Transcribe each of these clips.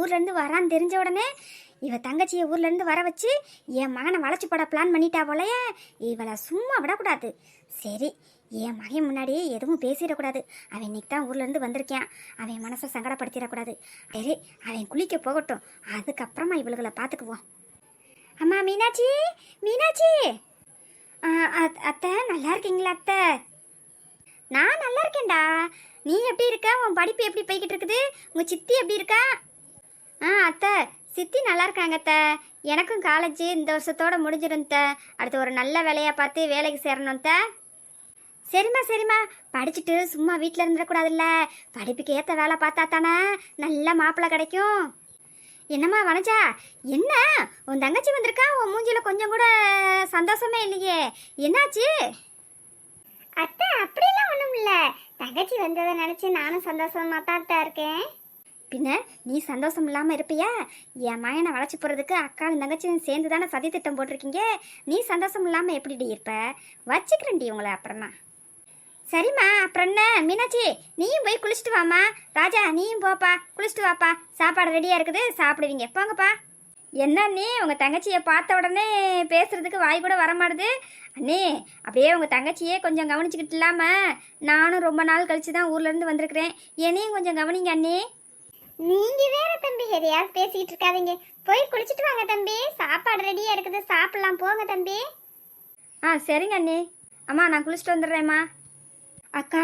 ஊர்லேருந்து வரான்னு தெரிஞ்ச உடனே இவ தங்கச்சியை ஊர்லேருந்து வர வச்சு என் மகனை வளைச்சி போட பிளான் பண்ணிட்டா போலையே. இவளை சும்மா விடக்கூடாது. சரி, என் மகன் முன்னாடி எதுவும் பேசிடக்கூடாது. அவன் இன்னைக்கு தான் ஊர்லேருந்து வந்திருக்கான். அவன் மனசை சங்கடப்படுத்திடக்கூடாது. சரி, அவன் குளிக்க போகட்டும், அதுக்கப்புறமா இவளுகளை பார்த்துக்குவோம். அம்மா மீனாட்சி, மீனாட்சி. அத்தை நல்லா இருக்கீங்களா? அத்தை நான் நல்லா இருக்கேன்டா. நீ எப்படி இருக்க? உன் படிப்பு எப்படி போய்கிட்டு இருக்குது? உங்கள் சித்தி எப்படி இருக்கா? அத்தை சித்தி நல்லா இருக்காங்க அத்தை. எனக்கும் காலேஜ் இந்த வருஷத்தோட முடிஞ்சிடும் அத்தை. அடுத்து ஒரு நல்ல வேலையாக பார்த்து வேலைக்கு சேரணும் அத்தை. சரிம்மா சரிம்மா, படிச்சுட்டு சும்மா வீட்டில் இருந்துடக்கூடாதுல்ல. படிப்புக்கு ஏற்ற வேலை பார்த்தா தானே நல்ல மாப்பிள்ளை கிடைக்கும். என்னம்மா வனஜா, என்ன உன் தங்கச்சி வந்திருக்கா? உன் மூஞ்சியில் கொஞ்சம் கூட சந்தோஷமே இல்லையே, என்னாச்சு? அத்தை அப்படிலாம் ஒன்றும் இல்லை. தங்கச்சி வந்ததை நினச்சி நானும் சந்தோஷமாக தான் இருக்கேன். பின்ன நீ சந்தோஷம் இல்லாமல் இருப்பியா? என் மகனை வளைச்சி போகிறதுக்கு அக்காவும் தங்கச்சியும் சேர்ந்து தானே சதி திட்டம் போட்டிருக்கீங்க. நீ சந்தோஷம் இல்லாமல் எப்படிடி இருப்ப? வச்சுக்கிறேன்டி உங்களை அப்புறமா. சரிம்மா, அப்புறம் என்ன மீனாட்சி, நீயும் போய் குளிச்சுட்டு வாம்மா. ராஜா நீயும் போப்பா, குளிச்சுட்டு வாப்பா. சாப்பாடு ரெடியாக இருக்குது, சாப்பிடுவீங்க, போங்கப்பா. என்ன அண்ணே, உங்கள் தங்கச்சியை பார்த்த உடனே பேசுகிறதுக்கு வாய் கூட வரமாட்டுது. அண்ணே அப்படியே உங்கள் தங்கச்சியே கொஞ்சம் கவனிச்சுக்கிட்டு இல்லாமல் நானும் ரொம்ப நாள் கழிச்சு தான் ஊர்லேருந்து வந்திருக்கிறேன். என்னையும் கொஞ்சம் கவனிங்க அண்ணே. நீங்கள் வேற தம்பி எதையாவது பேசிக்கிட்டு இருக்காதீங்க. போய் குளிச்சுட்டு வாங்க தம்பி, சாப்பாடு ரெடியாக இருக்குது, சாப்பிட்லாம், போங்க தம்பி. சரிங்க அண்ணே. அம்மா நான் குளிச்சுட்டு வந்துடுறேம்மா. அக்கா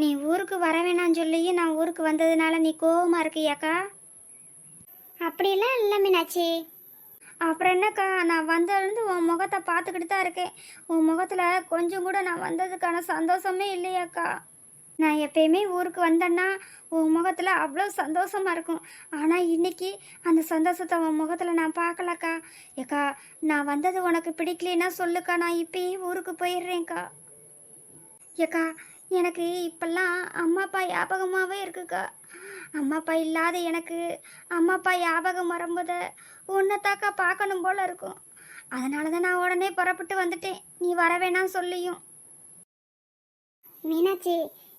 நீ ஊருக்கு வர வேணான்னு சொல்லி நான் ஊருக்கு வந்ததுனால நீ கோவமாக இருக்கியாக்கா? அப்படிலாம் இல்லை மீனாட்சி. அப்புறம் என்னக்கா, நான் வந்ததுலேருந்து உன் முகத்தை பார்த்துக்கிட்டு தான் இருக்கேன். உன் முகத்தில் கொஞ்சம் கூட நான் வந்ததுக்கான சந்தோஷமே இல்லையாக்கா. நான் எப்பயுமே ஊருக்கு வந்தேன்னா உன் முகத்தில் அவ்வளோ சந்தோஷமாக இருக்கும். ஆனால் இன்னைக்கு அந்த சந்தோஷத்தை உன் முகத்தில் நான் பார்க்கலக்கா. ஏக்கா நான் வந்தது உனக்கு பிடிக்கலன்னா சொல்லுக்கா, நான் இப்பயே ஊருக்கு போயிடுறேன்க்கா. ஏக்கா எனக்கு இப்பெல்லாம் அம்மா அப்பா ஞாபகமாகவே இருக்குக்கா. அம்மா அப்பா இல்லாத எனக்கு அம்மா அப்பா ஞாபகம் வரும்போது உன்னைத்தாக்கா பார்க்கணும் போல இருக்கும். அதனால தான் நான் உடனே புறப்பட்டு வந்துட்டேன், நீ வர வேணாம் சொல்லியும். மீனாட்சி,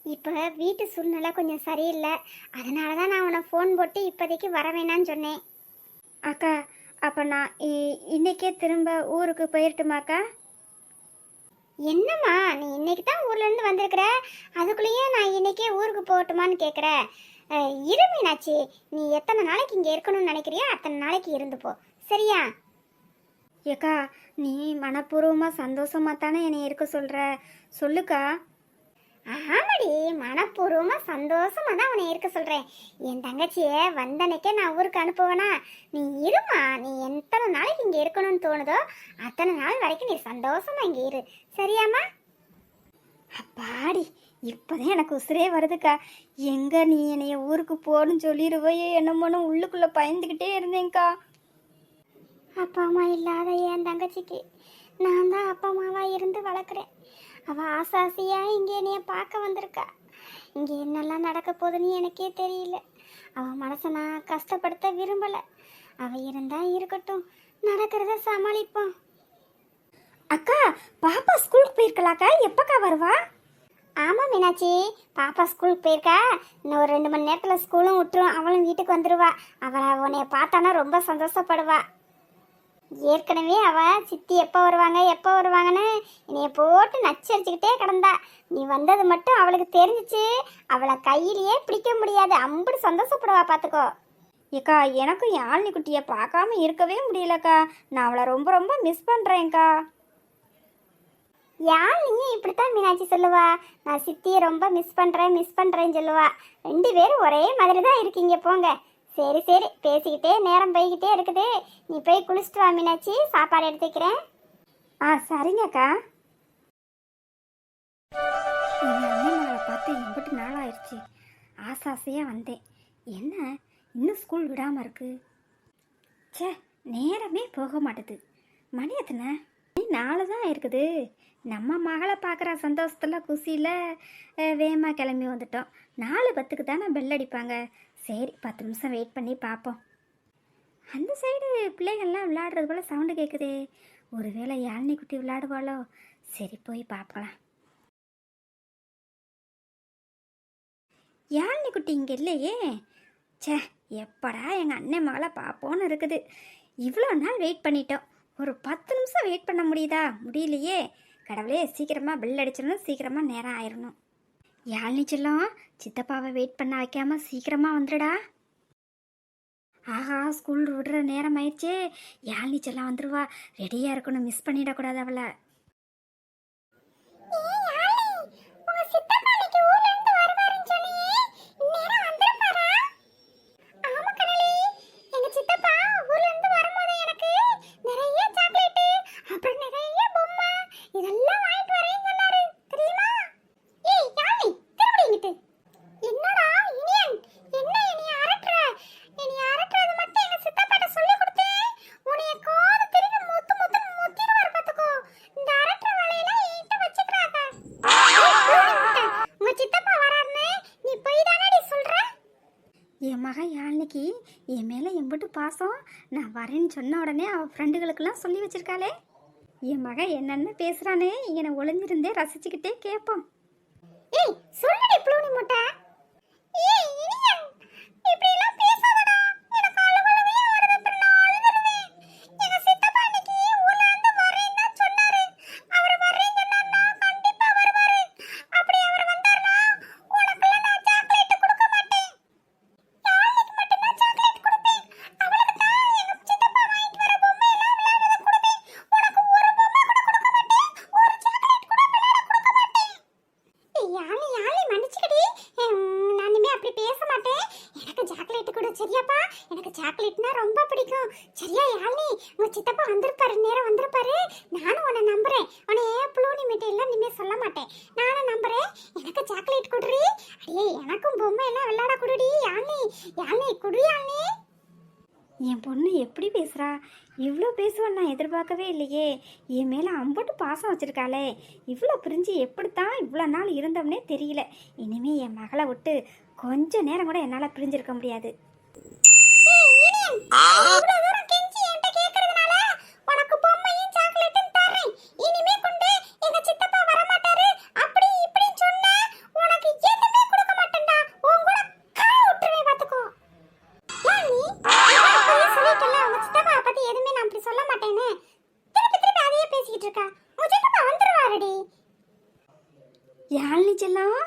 இப்போ வீட்டு சூழ்நிலை கொஞ்சம் சரியில்லை, அதனால தான் நான் உன்னை ஃபோன் போட்டு இப்போதைக்கு வர வேணான்னு சொன்னேன். அக்கா அப்போ நான் இன்னைக்கே திரும்ப ஊருக்கு போயிட்டுமாக்கா? என்னம்மா நீ இன்னைக்கு தான் ஊர்லேருந்து வந்திருக்கிற, அதுக்குள்ளேயே நான் இன்னைக்கே ஊருக்கு போகட்டுமான்னு கேட்குற? இரு மீனாட்சி, நீ எத்தனை நாளைக்கு இங்கே இருக்கணும்னு நினைக்கிறியோ அத்தனை நாளைக்கு இருந்து போ, சரியா? ஏக்கா நீ மனப்பூர்வமாக சந்தோஷமாக தானே என்னை இருக்க சொல்கிற, சொல்லுக்கா. ஆமாடி, மனப்பூர்வமாக சந்தோஷமாக தான் உன்னை இருக்க சொல்கிறேன். என் தங்கச்சியை வந்தனைக்கே நான் ஊருக்கு அனுப்புவேனா? நீ இருமா, நீ எத்தனை நாளைக்கு இங்கே இருக்கணும்னு தோணுதோ அத்தனை நாள் வரைக்கும் நீ சந்தோஷமாக இங்கே இரு, சரியாம்மா? அப்பாடி, இப்போதான் எனக்கு உசுரே வருதுக்கா. எங்கே நீ என்னைய ஊருக்கு போகணும்னு சொல்லிடுவோயே என்னமோன்னு உள்ளுக்குள்ளே பயந்துக்கிட்டே இருந்தேங்க்கா. அப்பா அம்மா இல்லாத என் தங்கச்சிக்கு நான் தான் அப்பா அம்மாவாக இருந்து வளர்க்குறேன். அவள் ஆசாசியாக இங்கே என்னைய பார்க்க வந்திருக்கா. இங்கே என்னெல்லாம் நடக்க போகுதுன்னு எனக்கே தெரியல. அவள் மனசை நான் கஷ்டப்படுத்த விரும்பலை. அவள் இருந்தால் இருக்கட்டும், நடக்கிறத சமாளிப்போம். அக்கா பாப்பா ஸ்கூலுக்கு போயிருக்கலாக்கா, எப்பக்கா வருவா? ஆமாம் மீனாட்சி, பாப்பா ஸ்கூலுக்கு போயிருக்கா. இன்னும் ஒரு 2 மணி நேரத்தில் ஸ்கூலும் விட்டுரும், அவளும் வீட்டுக்கு வந்துடுவா. அவள் உன்னைய பார்த்தானா ரொம்ப சந்தோஷப்படுவா. ஏற்கனவே அவள் சித்தி எப்போ வருவாங்கன்னு என்னைய போட்டு நச்சரிச்சுக்கிட்டே கிடந்தா. நீ வந்தது மட்டும் அவளுக்கு தெரிஞ்சிச்சு, அவளை கையிலேயே பிடிக்க முடியாது, அம்புடு சந்தோஷப்படுவா, பார்த்துக்கோ. ஏக்கா எனக்கும் யாழ்னி குட்டியை பார்க்காம இருக்கவே முடியலக்கா. நான் அவளை ரொம்ப ரொம்ப மிஸ் பண்ணுறேன்க்கா. யாழ்னிங்க இப்படித்தான் மீனாட்சி சொல்லுவா, நான் சித்தியை ரொம்ப மிஸ் பண்ணுறேன்னு சொல்லுவா. 2 பேரும் ஒரே மாதிரி தான் இருக்கீங்க, போங்க. சரி சரி, பேசிக்கிட்டே நேரம் போய்கிட்டே இருக்குது. நீ போய் குளிச்சுட்டு வா மீனாட்சி, சாப்பாடு எடுத்து வைக்கிறேன். சரிங்கக்கா. எங்கள் அண்ணன் மகளை பார்த்து எம்பிட்டு நாளாயிருச்சு. ஆசாசையாக வந்தேன், என்ன இன்னும் ஸ்கூல் விடாமல் இருக்கு. சே, நேரமே போக மாட்டுது. மணி எத்தனை? 4 தான் இருக்குது. நம்ம மகளை பார்க்குற சந்தோஷத்தில் குசியில் வேகமாக கிளம்பி வந்துட்டோம். 4:10க்கு தானே பெல் அடிப்பாங்க. சரி 10 நிமிஷம் வெயிட் பண்ணி பார்ப்போம். அந்த சைடு பிள்ளைகள்லாம் விளையாடுறது போல் சவுண்டு கேட்குதே. ஒருவேளை யாழ்னி குட்டி விளையாடுவாளோ? சரி போய் பார்க்கலாம். யாழ்னி குட்டி இங்கே இல்லையே. சே, எப்படா எங்கள் அண்ணன் மகளை பார்ப்போன்னு இருக்குது. இவ்வளோ நாள் வெயிட் பண்ணிட்டோம். ஒரு 10 நிமிஷம் வெயிட் பண்ண முடியுதா? முடியலையே. கடவுளே, சீக்கிரமாக பெல் அடிச்சிடணும், சீக்கிரமாக நேரம் ஆயிடணும். யாழ்னி செல்லம், சித்தப்பாவை வெயிட் பண்ண வைக்காம சீக்கிரமாக வந்துடுடா. ஆஹா, ஸ்கூல் விடுற நேரம் ஆயிடுச்சே. யாழ்னி செல்லம் வந்துடுவா, ரெடியாக இருக்கணும், மிஸ் பண்ணிடக்கூடாது அவளை. என் மகன் யாழ்னிக்கு என் மேலே எம்பிட்டு பாசம். நான் வரேன்னு சொன்ன உடனே அவள் ஃப்ரெண்டுகளுக்கெல்லாம் சொல்லி வச்சிருக்காளே. என் மகன் என்னென்ன பேசுகிறானே, என்னை ஒளிஞ்சிருந்தே ரசிச்சுக்கிட்டே கேட்போம். ஏய் சொல்லுடி ப்ளூனி முட்டை. ஏய் இனியன், இப்படி எல்லாம் பேசாதடா. எனக்கு அழுவவே வருது, அழுகுறவே. எங்க சித்தப்பா இன்னைக்கு ஊர்ல இருந்து வரேன்னு தான் சொன்னாரு. அவர் வரேங்கன்னா கண்டிப்பா வருவாரு. அப்படி அவர் வந்தாருன்னா உனக்கெல்லாம் நான் சாக்லேட் கொடுக்க மாட்டேன். யாருக்கு மட்டும் தான் சாக்லேட் கொடுப்பேன். அவளுக்கு தான் எங்க சித்தப்பா வாங்கிட்டு வர பொம்மை எல்லாம் விளையாடுறத கொடுப்பேன். உனக்கு ஒரு பொம்மை கூட கொடுக்க மாட்டேன். ஒரு சாக்லேட் கூட விளையாட கொடுக்க மாட்டேன். யாழி யாழி மன்னிச்சுக்கடி. நான் இனிமே அப்படி பேச மாட்டேன். எனக்கு சாக்லேட் கூட சரியாப்பா. எனக்கு சாக்லேட்னா ரொம்ப பிடிக்கும். சரியா யாழி, உங்க சித்தப்பா வந்திருப்பாரு, நேரம் வந்திருப்பாரு. நானும் உன்னை நம்புறேன். உன்னை ப்ளூனி மிட்டை எல்லாம் இனிமே சொல்ல மாட்டேன். நானும் நம்புறேன். எனக்கு சாக்லேட் குடுறி. அடே, எனக்கும் பொம்மை எல்லாம் விளையாட குடுடி. யாழி யாழி குடு யாழி. என் பொண்ணு எப்படி பேசுகிறா? இவ்வளோ பேசுவான்னு நான் எதிர்பார்க்கவே இல்லையே. என் மேலே அம்பட்டு பாசம் வச்சுருக்காளே. இவ்வளோ பிரிஞ்சு எப்படித்தான் இவ்வளோ நாள் இருந்தோம்னே தெரியல. இனிமே என் மகளை விட்டு கொஞ்ச நேரம் கூட என்னால் பிரிஞ்சிருக்க முடியாது. ஏய் இனியன், இவ்வளவு தூரம் கெஞ்சி என்கிட்ட கேக்குறதுனால உனக்கு பொம்மையும் சாக்லேட்டும் தரேன். இனிமே கொண்டு எங்க சித்தப்பா வர மாட்டாரு அப்படி இப்படி சொன்னா உனக்கு எதுவுமே கொடுக்க மாட்டேன்டா. உன் கூட கால் விட்டுருவேன் பாத்துக்கோ. ஏன் நீ சொல்லிட்டல உங்க சித்தப்பா பத்தி எதுவுமே நான் அப்படி சொல்ல மாட்டேன்னு திருப்பி திருப்பி அதையே பேசிக்கிட்டு இருக்கா. உங்க சித்தப்பா வந்துருவாருடி. யாழ்னி செல்லம்,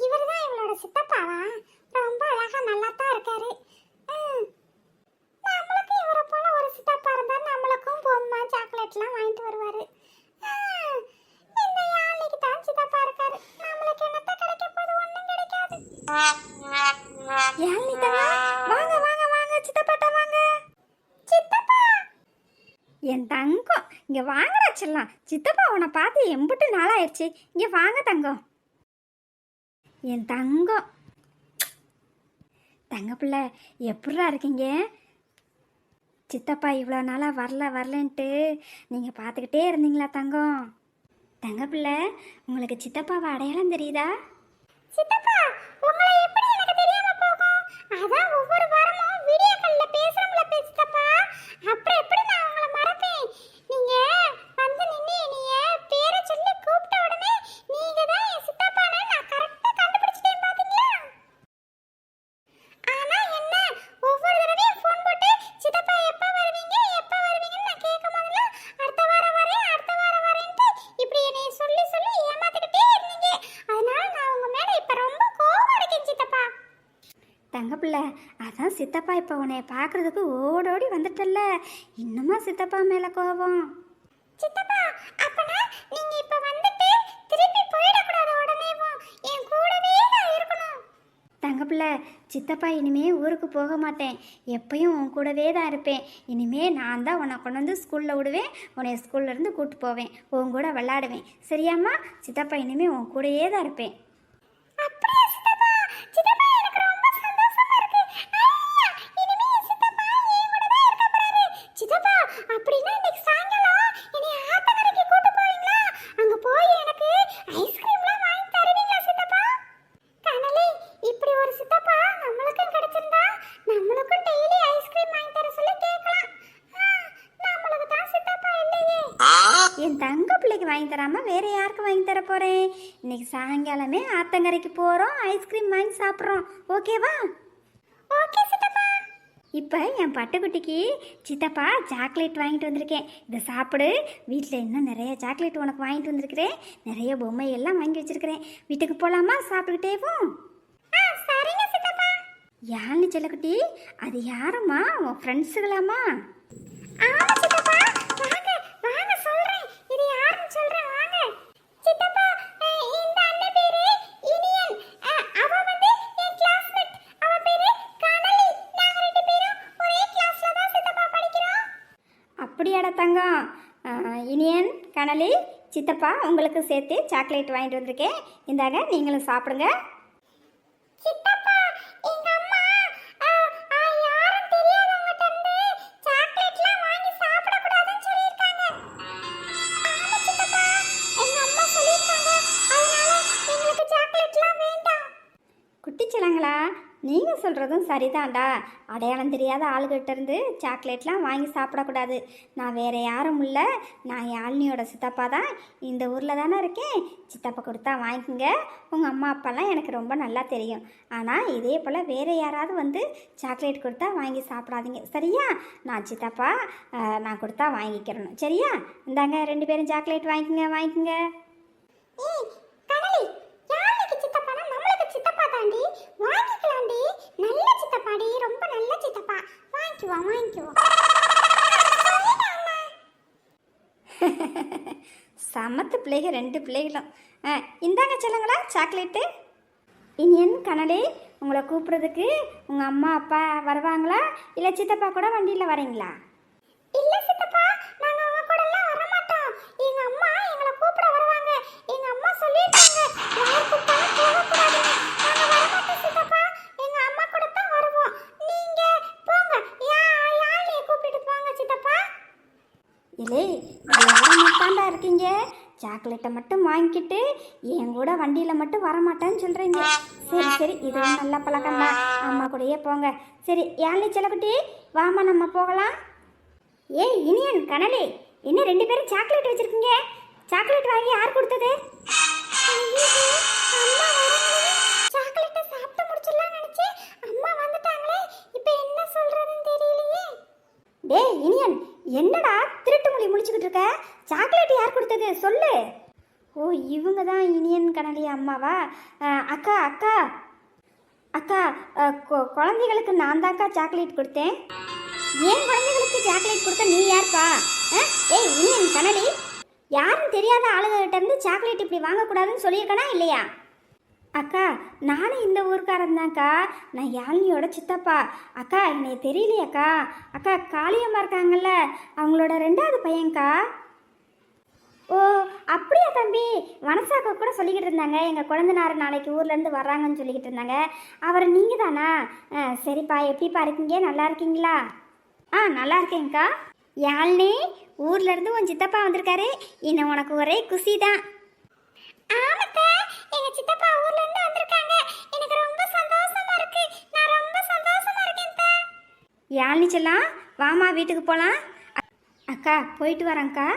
இவர்தான் இவளோட சித்தப்பாவா? ரொம்ப அழகா நல்லாத்தான் இருக்காரு. நம்மளுக்கு இவரை போல ஒரு சித்தப்பா இருந்தா நம்மளுக்கும் பொம்மை சாக்லேட்லாம் வாங்கிட்டு வருவாரு. இந்த யாழிக்கு தான் சித்தப்பா இருக்காரு. நம்மளுக்கு என்னத்த கிடைக்க போகுது? ஒண்ணும் கிடைக்காது. யாழ்னி தங்கம், வாங்க வாங்க வாங்க, சித்தப்பாட்ட வாங்க. சித்தப்பா என் தங்கம், இங்கே வாங்கடா செல்லம். சித்தப்பா உன்னை பார்த்து எம்பிட்டு நாளாயிடுச்சு. இங்கே வாங்க தங்கம். என் தங்கம், தங்க பிள்ளை, எப்படிரா இருக்கீங்க? சித்தப்பா இவ்வளோ நாளாக வரலன்ட்டு நீங்கள் பார்த்துக்கிட்டே இருந்தீங்களா தங்கம்? தங்க பிள்ளை, உங்களுக்கு சித்தப்பாவை அடையாளம் தெரியுதா? சித்தப்பா உங்களை எப்படி எனக்கு தெரியாம போகும்? அதான் ஒவ்வொரு வாரமும் வீடியோ கால்ல பேசுறோம்ல சித்தப்பா. அப்புறம் எப்படி நான் உங்களை மறப்பேன்? நீங்க வந்து நின்னு என்னைய பேரை சொல்லி கூப்பிட்ட உடனே நீங்க தான் என் சித்தப்பான்னு நான் கரெக்டா கண்டுபிடிச்சிட்டேன் பாத்தீங்களா? ஆனா என்ன, ஒவ்வொரு தடவையும் ஃபோன் போட்டு சித்தப்பா எப்ப வருவீங்கன்னு நான் கேட்கும் போதெல்லாம் அடுத்த வாரம் வரேன்ட்டு இப்படி என்னைய சொல்லி சொல்லி ஏமாத்திக்கிட்டே இருந்தீங்க. அதனால நான் உங்க மேல இப்ப ரொம்ப கோவமா இருக்கேன் சித்தப்பா. தங்க பிள்ளை, அதான் சித்தப்பா இப்போ உன்னை பார்க்குறதுக்கு ஓடோடி வந்துட்டல்ல, இன்னுமா சித்தப்பா மேலே கோபம்? சித்தப்பா அப்பனா நீங்க இப்ப வந்துட்டு திருப்பி போயிடக்கூடாது. உடனேவும் என் கூடவே தான் இருக்கணும். தங்க பிள்ளை, சித்தப்பா இனிமே ஊருக்கு போக மாட்டேன். எப்பயும் உன் கூடவே தான் இருப்பேன். இனிமே நான் தான் உன்னை கொண்டு வந்து ஸ்கூலில் விடுவேன். உன்னை ஸ்கூல்லேருந்து கூப்பிட்டு போவேன். உன் கூட விளையாடுவேன். சரியாம்மா? சித்தப்பா இனிமே உன் கூடயே தான் இருப்பேன். அப்படியே சித்தப்பா. சித்தப்பா எனக்கு ரொம்ப சந்தோஷமா இருக்கு. ஐயா, இனிமே என் சித்தப்பா என் கூட தான் இருக்க போறாரு. சித்தப்பா அப்படின்னா இன்னைக்கு சாயங்காலம் என்னை ஆத்தங்கரைக்கு கூட்டு போவீங்களா? அங்க போய் எனக்கு ஐஸ்கிரீம்லாம் வாங்கி தருவீங்களா சித்தப்பா? கனலி, இப்படி ஒரு சித்தப்பா நம்மளுக்கும் கிடைச்சிருந்தா நம்மளுக்கும் டெய்லி என் தங்க பிள்ளைக்கு வாங்கி தராம வேற யாருக்கு வாங்கி தர போறேன்? இன்னைக்கு சாயங்காலமே ஆத்தங்கரைக்கு போறோம், ஐஸ்கிரீம் வாங்கி சாப்பிட்றோம். ஓகேவா? ஓகே சித்தப்பா. இப்போ என் பட்டுக்குட்டிக்கு சித்தப்பா சாக்லேட் வாங்கிட்டு வந்திருக்கேன். இதை சாப்பிடு. வீட்டில் இன்னும் நிறைய சாக்லேட் உனக்கு வாங்கிட்டு வந்திருக்கிறேன். நிறைய பொம்மை எல்லாம் வாங்கி வச்சிருக்கிறேன். வீட்டுக்கு போகலாமா? சாப்பிட்டுக்கிட்டேவும். சரிங்க சித்தப்பா. யாருன்னு செல்லக்குட்டி? அது யாரும்மா? உன் ஃப்ரெண்ட்ஸுகளாமா? ஆமா சித்தப்பா. வாங்க வாங்க சொல்றேன். இது யாருன்னு சொல்றேன் வாங்க. சித்தப்பா, இந்த அண்ணன் பேரு இனியன். அவ வந்து என் கிளாஸ்மேட். அவ பேரு கனலி. நாங்க ரெண்டு பேரும் ஒரே கிளாஸ்ல தான் சித்தப்பா படிக்கிறோம். அப்படியாடா தங்கம். இனியன், கனலி, சித்தப்பா உங்களுக்கு சேர்த்து சாக்லேட் வாங்கிட்டு வந்திருக்கேன். இந்தாங்க, நீங்களும் சாப்பிடுங்க. சித்தப்பா, எங்க அம்மா யாரும் தெரியாதவங்கட்ட இருந்து சாக்லேட்லாம் வாங்கி சாப்பிட கூடாதுன்னு சொல்லிருக்காங்க. ஆமா சித்தப்பா, எங்க அம்மா சொல்லிருக்காங்க. அதனால எங்களுக்கு சாக்லேட்லாம் வேண்டாம். குட்டிச்சிலங்களா, நீங்கள் சொல்கிறதும் சரிதான்டா. அடையாளம் தெரியாத ஆளுகிட்ட இருந்து சாக்லேட்லாம் வாங்கி சாப்பிடக்கூடாது. நான் வேறு யாரும் இல்லை, நான் யாழ்னியோட சித்தப்பா தான். இந்த ஊரில் தானே இருக்கேன். சித்தப்பா கொடுத்தா வாங்கிக்கோங்க. உங்கள் அம்மா அப்பாலாம் எனக்கு ரொம்ப நல்லா தெரியும். ஆனால் இதே போல் வேறு யாராவது வந்து சாக்லேட் கொடுத்தா வாங்கி சாப்பிடாதீங்க, சரியா? நான் சித்தப்பா, நான் கொடுத்தா வாங்கிக்கிறணும், சரியா? இந்தாங்க, ரெண்டு பேரும் சாக்லேட் வாங்கிக்கோங்க. ஏய் கனலி, யாருக்கு சித்தப்பானா நம்மளுக்கு சித்தப்பா தாண்டி. வாங்கிக்கலாம்டி. நல்ல சித்தப்பாடி, ரொம்ப நல்ல சித்தப்பா. வாங்கிக்குவோம். சமத்து பிள்ளைக ரெண்டு பிள்ளைகளும். இந்தாங்க சொல்லுங்களா சாக்லேட்டு. இனியன், கனலி, உங்களை கூப்பிட்றதுக்கு உங்கள் அம்மா அப்பா வருவாங்களா, இல்லை சித்தப்பா கூட வண்டியில் வரீங்களா? இல்ல சித்தப்பா, நாங்க உங்க கூட எல்லாம் வர மாட்டோம். எங்க அம்மா எங்களை கூப்பிட வருவாங்க. எங்க அம்மா சொல்லிட்டாங்க, யார் கூப்பிட்டாலும் போக கூடாதுன்னு. நாங்க வர மாட்டோம் சித்தப்பா. எங்க அம்மா கூட தான் வருவோம். நீங்க போங்க. யாழைய கூப்பிட்டு போங்க சித்தப்பா. இல்லை, எவ்வளோ மட்டாண்டா இருக்கீங்க? சாக்லேட்டை மட்டும் வாங்கிக்கிட்டு என் கூட வண்டியில் மட்டும் வரமாட்டேன்னு சொல்கிறீங்க. சரி, இதுவும் நல்ல பழக்கம்தான். அம்மா கூடயே போங்க. சரி, யாழ்னி செல்லக்குட்டி, வாமா நம்ம போகலாம். ஏய் இனியன், கனலி, இன்னும் ரெண்டு பேரும் சாக்லேட் வச்சுருக்கீங்க. சாக்லேட் வாங்கி யார் கொடுத்தது? ஐயோ, அம்மா வரங்களே. சாக்லேட்டை சாப்பிட்டு முடிச்சிடலாம்னு நினைச்சு அம்மா வந்துட்டாங்களே. இப்போ என்ன சொல்றதுன்னு தெரியலையே. டேய் இனியன், என்னடா திருட்டு மொழி முடிச்சுக்கிட்டு இருக்க? சாக்லேட் யார் கொடுத்தது சொல்லு. ஓ, இவங்க தான் இனியன், கனலி அம்மாவா? அக்கா, குழந்தைகளுக்கு நான் தான்க்கா சாக்லேட் கொடுத்தேன். ஏன் குழந்தைகளுக்கு சாக்லேட் கொடுத்த நீ யார்ப்பா? ஏய் இனியன், கனலி, யாரும் தெரியாத ஆளுகிட்ட இருந்து சாக்லேட் இப்படி வாங்கக்கூடாதுன்னு சொல்லியிருக்கனா இல்லையா? அக்கா, நானும் இந்த ஊருக்காரன் தான்க்கா. நான் யாழ்னியோட சித்தப்பா. அக்கா, என்னை தெரியலையாக்கா? அக்கா, காளியம்மா இருக்காங்கல்ல, அவங்களோட ரெண்டாவது பையன்க்கா. ஓ, அப்படியா தம்பி? வனசாக்கா கூட சொல்லிக்கிட்டு இருந்தாங்க, எங்கள் குழந்தைனார் நாளைக்கு ஊர்லேருந்து வர்றாங்கன்னு சொல்லிக்கிட்டு இருந்தாங்க. அவர் நீங்கள் தானா? சரிப்பா, எப்படிப்பா இருக்கீங்க? நல்லா இருக்கீங்களா? நல்லா இருக்கேங்க்கா. யாழ்னி, ஊர்லேருந்து உன் சித்தப்பா வந்திருக்காரு. இன்னும் உனக்கு ஒரே குஷி தான். ஆமாக்கா, எங்க சித்தப்பா ஊர்ல இருந்து வந்திருக்காங்க. எனக்கு ரொம்ப சந்தோஷமா இருக்கு. நான் ரொம்ப சந்தோஷமா இருக்கேன்க்கா. யாழ்னி செல்லாம், வாமா வீட்டுக்கு போகலாம். அக்கா, போயிட்டு வரேங்க்கா.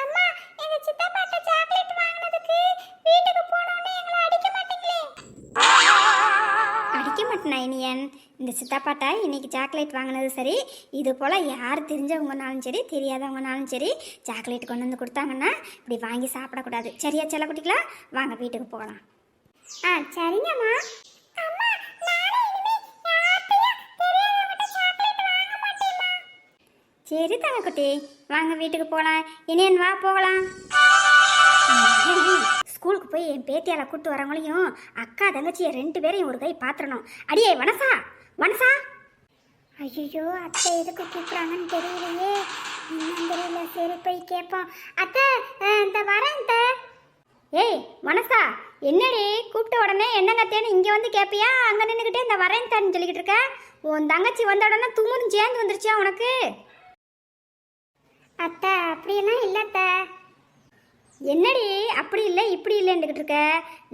அம்மா, எங்க சித்தப்பாட்ட சாக்லேட் வாங்குனதுக்கு வீட்டுக்கு போனோனே எங்களை அடிக்க மாட்டீங்களே? அடிக்க மாட்டேனா இனியன்? இந்த சித்தப்பாட்டா இன்னைக்கு சாக்லேட் வாங்கினது சரி. இது போல் யார் தெரிஞ்சவங்கனாலும் சரி, தெரியாதவங்கனாலும் சரி, சாக்லேட் கொண்டு வந்து கொடுத்தாங்கன்னா இப்படி வாங்கி சாப்பிடக்கூடாது, சரியா செல்லக்குட்டிங்களா? வாங்க வீட்டுக்கு போகலாம். சரிங்கம்மா. அம்மா, நானும் இனிமே யார்கிட்டயும் தெரியாதவங்கட்ட சாக்லேட் வாங்க மாட்டேம்மா. சரி தங்கக்குட்டி, வாங்க வீட்டுக்கு போகலாம். இனியன் வா போகலாம். ஸ்கூலுக்கு போய் என் பேத்தியால கூட்டு வரவங்களையும் அக்கா தங்கச்சியை ரெண்டு பேரையும் ஒரு கை பாத்திரணும். அடியே வனசா, ஐயோ, அத்தை எதுக்கு கூப்பிடுறாங்கன்னு தெரியலையே. என்னன்னு தெரியல. சரி போய் கேட்போம். அத்தை, இந்த வரேன் அத்தை. ஏய் வனசா, என்னடி கூப்பிட்ட உடனே என்னங்கத்தேன்னு இங்கே வந்து கேட்பியா? அங்கே நின்றுக்கிட்டே இந்த வரேன் தான்னு சொல்லிக்கிட்டு இருக்க. உன் தங்கச்சி வந்த உடனே தும்முன்னு சேர்ந்து வந்துருச்சியா உனக்கு? அத்தை, அப்படியெல்லாம் இல்லை அத்தை. என்னடி அப்படி இல்லை இப்படி இல்லைன்னுக்கிட்டு இருக்க?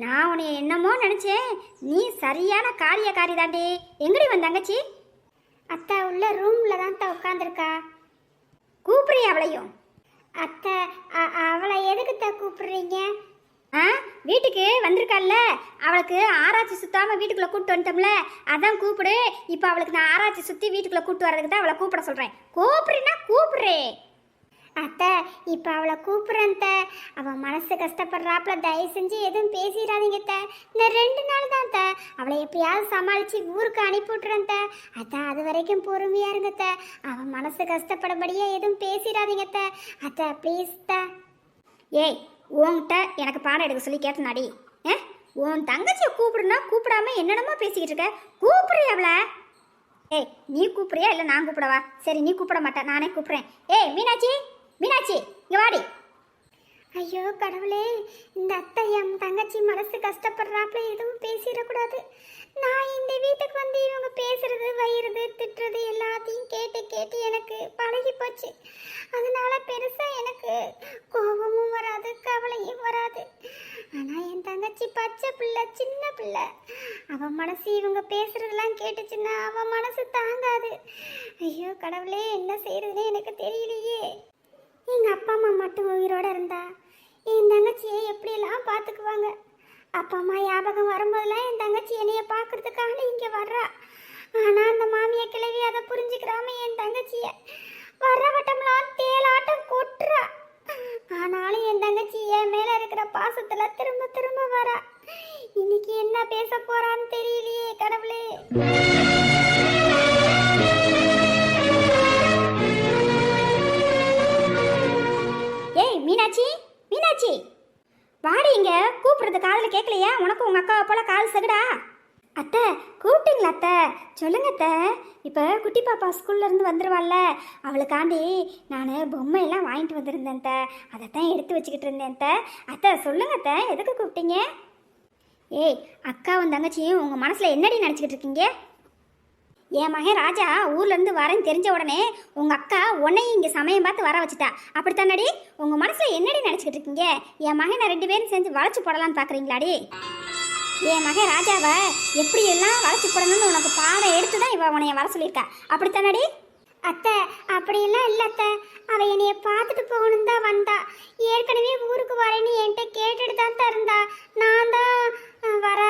நான் உன்னை என்னமோ நினச்சேன். நீ சரியான காரியக்காரி தாண்டி. எங்கடி வந்த தங்கச்சி? அத்தை உள்ள ரூம்ல தான் உட்காந்துருக்கா. கூப்பிடுறியா அவளையும்? அத்தை அவளை எதுக்குத்த கூப்பிடுறீங்க? ஆ, வீட்டுக்கு வந்திருக்காள்ல, அவளுக்கு ஆராய்ச்சி சுத்தாம வீட்டுக்குள்ள கூப்பிட்டு வந்துட்டோம்ல, அதான் கூப்பிடு. இப்போ அவளுக்கு நான் ஆராய்ச்சி சுத்தி வீட்டுக்குள்ள கூப்பிட்டு வர்றதுக்கு தான் அவளை கூப்பிட சொல்றேன். கூப்பிடுறேன்னா கூப்பிடுறே. அத்தை இப்போ அவளை கூப்பிட்றேன் த. அவள் மனசு கஷ்டப்படுறாப்புல தயவு செஞ்சு எதுவும் பேசிடாதீங்க த. இன்னும் 2 நாள் தான் த. அவளை எப்படியாவது சமாளித்து ஊருக்கு அனுப்பி விட்றேன் த. அத்தை அது வரைக்கும் பொறுமையாக இருங்க த. அவன் மனசு கஷ்டப்படபடியே எதுவும் பேசிடாதீங்க த. அத்தை ப்ளீஸ் த. ஏய், உன்கிட்ட எனக்கு பாடம் எடுக்க சொல்லி கேட்டனாடி. உன் தங்கச்சியை கூப்பிடுனா கூப்பிடாம என்னென்னமோ பேசிக்கிட்டு இருக்க. கூப்பிடுறிய அவளை? ஏய், நீ கூப்பிடுறியா இல்லை நான் கூப்பிடவா? சரி, நீ கூப்பிட மாட்டேன், நானே கூப்பிடுறேன். ஏய் மீனாட்சி, மீனாட்சி இங்க வாடி. ஐயோ கடவுளே, இந்த அத்தை என் தங்கச்சி மனசு கஷ்டப்படுறாப்புல எதுவும் பேசிடக்கூடாது. நான் இந்த வீட்டுக்கு வந்து இவங்க பேசுறது வயிறுது திட்டுறது எல்லாத்தையும் கேட்டு கேட்டு எனக்கு பழகி போச்சு. அதனால பெருசா எனக்கு கோபமும் வராது கவலையும் வராது. ஆனா என் தங்கச்சி பச்சை பிள்ளை, சின்ன பிள்ளை. அவன் மனசு இவங்க பேசுறதெல்லாம் கேட்டுச்சுன்னா அவன் மனசு தாங்காது. ஐயோ கடவுளே, என்ன செய்யறதுன்னு எனக்கு தெரியலையே. எங்க அப்பா அம்மா மட்டும் உயிரோட இருந்தா என் தங்கச்சியை எப்படியெல்லாம் பார்த்துக்குவாங்க. அப்பா அம்மா ஞாபகம் வரும்போதெல்லாம் என் தங்கச்சி என்னைய பார்க்கறதுக்காக இங்கே வர்றா. ஆனால் அந்த மாமியை கிளவி அதை புரிஞ்சுக்கிறாம என் தங்கச்சிய வர்ற வட்டம்லாம் தேலாட்டம் கொட்டுறா. ஆனாலும் என் தங்கச்சி என் மேலே இருக்கிற பாசத்தில் திரும்ப திரும்ப வரா. இன்னைக்கு என்ன பேச போறான்னு தெரியலையே கடவுளே. ஏய் மீனாட்சி, மீனாட்சி வாடி. இங்க கூப்பிடுறது காதில் கேட்கலையா? உனக்கு உங்க அக்காவை போல கால் சகுடா. அத்தை கூப்பிட்டீங்களா? அத்தை சொல்லுங்க அத்தை. இப்போ குட்டி பாப்பா ஸ்கூல்ல இருந்து வந்துருவாள்ல, அவளுக்காண்டி நான் பொம்மையெல்லாம் வாங்கிட்டு வந்திருந்தேன் அத்தை. அதைத்தான் எடுத்து வச்சுக்கிட்டு இருந்தேன் அத்தை. அத்தை சொல்லுங்க அத்தை, எதுக்கு கூப்பிட்டீங்க? ஏய், அக்காவும் தங்கச்சியும் உங்கள் மனசில் என்னடி நினச்சிக்கிட்டு இருக்கீங்க? என் மகன் ராஜா ஊர்லேருந்து வரேன்னு தெரிஞ்ச உடனே உங்கள் அக்கா உன்னையும் இங்கே சமயம் பார்த்து வர வச்சுட்டா. அப்படித்தானடி? உங்கள் மனசில் என்னடி நினச்சிக்கிட்டு இருக்கீங்க? என் மகனை 2 பேரும் செஞ்சு வளைச்சி போடலான்னு பார்க்குறீங்களாடி? என் மகன் ராஜாவை எப்படியெல்லாம் வளைச்சி போடணும்னு உனக்கு பாடம் எடுத்து தான் இவ உன்னைய வர சொல்லியிருக்கா. அப்படித்தானடி? அத்தை அப்படியெல்லாம் இல்லை அத்தை. அவ என்னைய பார்த்துட்டு போகணும் தான் வந்தா. ஏற்கனவே ஊருக்கு வரேன்னு என்கிட்ட கேட்டுட்டு தான் இருந்தா. நான் தான் வர.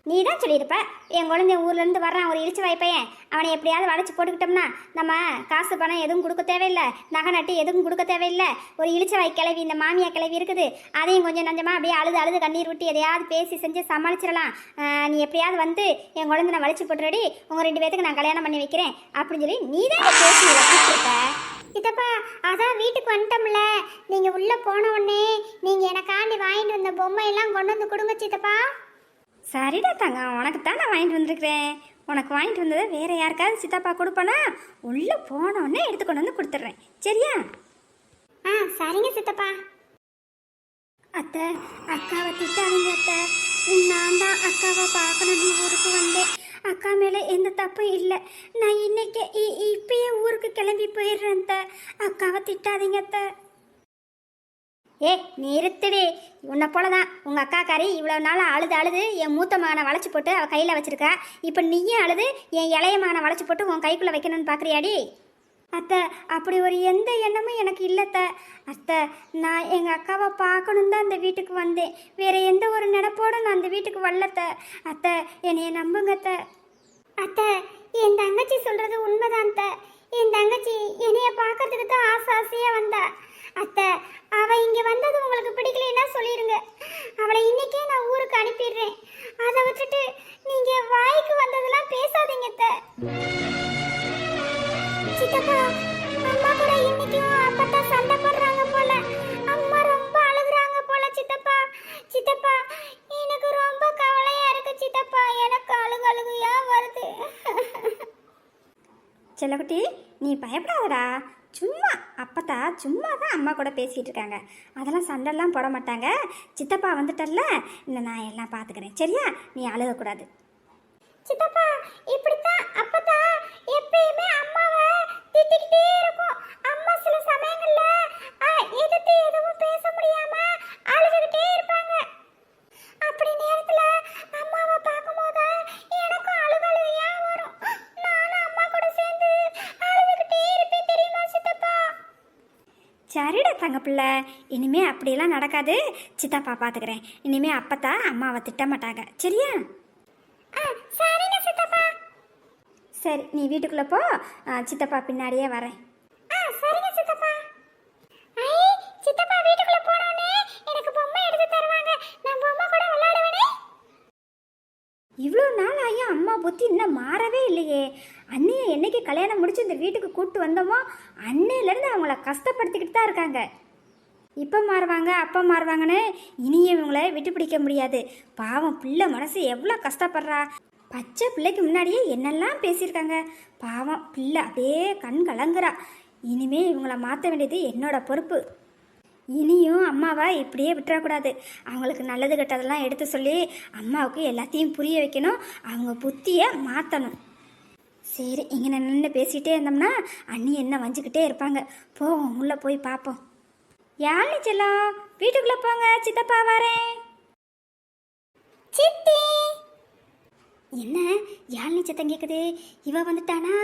நீ தான் சொல்லியிருப்ப, என் குழந்தை ஊர்லேருந்து வர்றான் ஒரு இழிச்சு வாய்ப்பையன், அவனை எப்படியாவது வளைச்சி போட்டுக்கிட்டோம்னா நம்ம காசு பணம் எதுவும் கொடுக்க தேவையில்லை, நகை நட்டு எதுவும் கொடுக்க தேவையில்லை. ஒரு இழிச்சு வாய் கிளவி, இந்த மாமியா கிளவி இருக்குது, அதையும் கொஞ்சம் நஞ்சமாக அப்படியே அழுது அழுது கண்ணீர் விட்டு எதையாவது பேசி செஞ்சு சமாளிச்சிடலாம். நீ எப்படியாவது வந்து என் குழந்தை நான் வளைச்சி போட்டுறடி, உங்கள் 2 பேத்துக்கு நான் கல்யாணம் பண்ணி வைக்கிறேன் அப்படின்னு சொல்லி நீ தான் பேசி வச்சுருக்க. சித்தப்பா அதான் வீட்டுக்கு வந்துட்டோம்ல, நீங்கள் உள்ளே போன உடனே நீங்கள் எனக்காண்டி வாங்கிட்டு வந்த பொம்மையெல்லாம் கொண்டு வந்து கொடுங்க சித்தப்பா. சரிடா தங்கம், உனக்கு தான் நான் வாங்கிட்டு வந்திருக்கிறேன். உனக்கு வாங்கிட்டு வந்ததை வேற யாருக்காவது சித்தப்பா கொடுப்பனா உள்ளே போனோடனே எடுத்து கொண்டு வந்து கொடுத்துட்றேன், சரியா? சரிங்க சித்தப்பா. அத்தை அக்காவை திட்டாதீங்க அத்தை. நான் தான் அக்காவை பார்க்கணும்னு ஊருக்கு வந்தேன். அக்கா மேலே எந்த தப்பும் இல்லை. நான் இன்னைக்கு இப்பயே ஊருக்கு கிளம்பி போயிடுறேன் அத்தை. அக்காவை திட்டாதீங்க அத்தை. ஏ நிறுத்துடி. உன்னை போலதான் உங்கள் அக்காக்காரி இவ்வளோ நாள் அழுது அழுது என் மூத்த மகனை வளைச்சி போட்டு அவள் கையில் வச்சிருக்கா. இப்போ நீயும் அழுது என் இளைய மகனை வளைச்சி போட்டு உன் கைக்குள்ளே வைக்கணும்னு பார்க்குறியாடி? அத்தை அப்படி ஒரு எந்த எண்ணமும் எனக்கு இல்லைத்த. அத்தை நான் எங்கள் அக்காவை பார்க்கணும் தான் அந்த வீட்டுக்கு வந்தேன். வேறு எந்த ஒரு நினப்போடு நான் அந்த வீட்டுக்கு வரலத்த. அத்தை என்னைய நம்புங்க அத்தை. அத்தை என் தங்கச்சி சொல்கிறது உண்மைதான் அத்தை. என் தங்கச்சி என்னைய பார்க்கறதுக்கு தான் ஆசையாக வந்தா. அத்தை அவ இங்க வந்தது உங்களுக்கு பிடிக்கலைன்னா சொல்லிருங்க. அவளை இன்னைக்கே நான் ஊருக்கு அனுப்பிடுறேன். அதை விட்டுட்டு நீங்க வாய்க்கு வந்ததெல்லாம் பேசாதீங்க அத்தை. சித்தப்பா அம்மா கூட இன்னைக்கும் அப்பத்தா சண்டை போடுறாங்க போல. அம்மா ரொம்ப அழுகுறாங்க போல சித்தப்பா. சித்தப்பா எனக்கு ரொம்ப கவலையா இருக்கு சித்தப்பா. எனக்கு அழுகையா வருது. செல்லக்குட்டி நீ பயப்படாதடா. சும்மா அப்பத்தா சும்மா தான் அம்மா கூட பேசிகிட்டு இருக்காங்க. அதெல்லாம் சண்டைலாம் போட மாட்டாங்க. சித்தப்பா வந்துட்டல்ல, இல்லை நான் எல்லாம் பார்த்துக்கிறேன், சரியா? நீ அழுகக்கூடாது. சித்தப்பா இப்படித்தான் அப்பத்தா எப்பயுமே அம்மாவை திட்டிக்கிட்டே இருக்கும். அம்மா சில சமயங்கள்ல எதிர்த்து எதுவும் பேச முடியாம அழுதுகிட்டே இருப்பாங்க. அப்படி நேரத்துல அம்மாவை பார்க்கும்போது எனக்கும் அழுகையா வரும். நானும் அம்மா கூட சேர்ந்து அழுதுகிட்டே இருப்பேன் தெரியுமா சித்தப்பா? சரிடா தங்க பிள்ளை, இனிமே அப்படியெல்லாம் நடக்காது. சித்தப்பா பார்த்துக்கிறேன். இனிமே அப்பத்தா அம்மாவை திட்ட மாட்டாங்க, சரியா? சரிங்க சித்தப்பா. சரி, நீ வீட்டுக்குள்ளே போ. சித்தப்பா பின்னாடியே வரேன். சரிங்க சித்தப்பா. ஐ, சித்தப்பா வீட்டுக்குள்ள போனோனே எனக்கு பொம்மை எடுத்து தருவாங்க. நான் பொம்மை கூட விளையாடுவேனே. இவ்வளோ நாள் ஆகியும் அம்மா புத்தி இன்னும் மாறவே இல்லையே. அண்ணியை என்னைக்கு கல்யாணம் முடிச்சு இந்த வீட்டுக்கு கூப்பிட்டு வந்தோமோ அன்னையிலேருந்து அவங்கள கஷ்டப்படுத்திக்கிட்டு தான் இருக்காங்க. இப்போ மாறுவாங்க அப்போ மாறுவாங்கன்னு இனியும் இவங்கள விட்டு பிடிக்க முடியாது. பாவம் பிள்ளை மனசு எவ்வளோ கஷ்டப்படுறா. பச்சை பிள்ளைக்கு முன்னாடியே என்னெல்லாம் பேசியிருக்காங்க. பாவம் பிள்ளை அப்படியே கண் கலங்குறா. இனிமே இவங்கள மாற்ற வேண்டியது என்னோட பொறுப்பு. இனியும் அம்மாவை இப்படியே விட்டுறக்கூடாது. அவங்களுக்கு நல்லது கெட்டதெல்லாம் எடுத்து சொல்லி அம்மாவுக்கு எல்லாத்தையும் புரிய வைக்கணும். அவங்க புத்தியை மாற்றணும். சரி, இங்கே நின்று பேசிகிட்டே இருந்தோம்னா அண்ணி என்ன வஞ்சிக்கிட்டே இருப்பாங்க. போவோம், உள்ளே போய் பார்ப்போம். யாழி செல்லம், வீட்டுக்குள்ளே போங்க, சித்தப்பா வரேன். சித்தி, என்ன யாழினி சத்தம் கேட்குது? இவ வந்துட்டானா?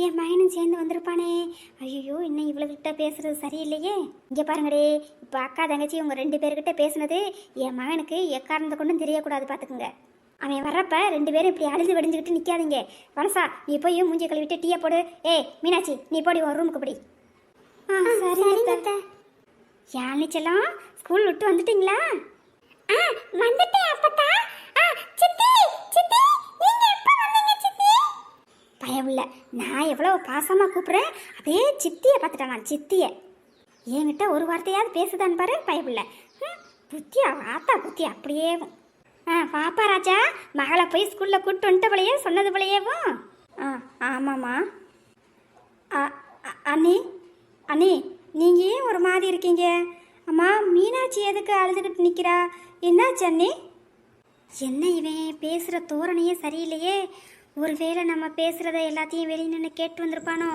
என் மகனும் சேர்ந்து வந்திருப்பானே. ஐயோ, இன்னும் இவ்வளோகிட்ட பேசுறது சரியில்லையே. இங்கே பாருங்கடே, இப்போ அக்கா தங்கச்சி உங்கள் 2 பேர்கிட்ட பேசுனது என் மகனுக்கு எக்காரணத்தை கொண்டும் தெரியக்கூடாது, பார்த்துக்குங்க. அவன் வர்றப்ப 2 பேரும் இப்படி அழுது வடிஞ்சுக்கிட்டு நிற்காதீங்க. வனசா, நீ போய் மூஞ்சி கழுவிட்டு டீயை போடு. மீனாட்சி, நீ போடி உன் ரூமுக்கு படி. சரிங்க. யாழினி செல்லம், ஸ்கூல் விட்டு வந்துட்டீங்களா? வந்துட்டேன் அப்பத்தா. சித்தி, சித்தி, நீங்க எப்ப வந்தீங்க சித்தி? பயம் இல்லை, நான் எவ்வளோ பாசமாக கூப்பிட்றேன். அப்படியே சித்தியை பார்த்துட்டான். நான் சித்தியை என்கிட்ட ஒரு வார்த்தையாவது பேசுதான்னு பாரு. பயம் இல்லை. புத்தியா ஆத்தா புத்தி அப்படியே. பாப்பா ராஜா, மகளை போய் ஸ்கூலில் கூப்பிட்டு வந்துட்ட போலையே, சொன்னது போலையேவும். ஆமாம்மா. அண்ணி, அண்ணி, நீங்கள் ஏன் ஒரு மாதிரி இருக்கீங்க? அம்மா, மீனாட்சி எதுக்கு அழுதுகிட்டு நிற்கிறா? என்னாச்சு அண்ணி? என்ன இவன் பேசுகிற தோரணையே சரியில்லையே. ஒருவேளை நம்ம பேசுகிறத எல்லாத்தையும் வெளியே நின்று கேட்டு வந்திருப்பானோ?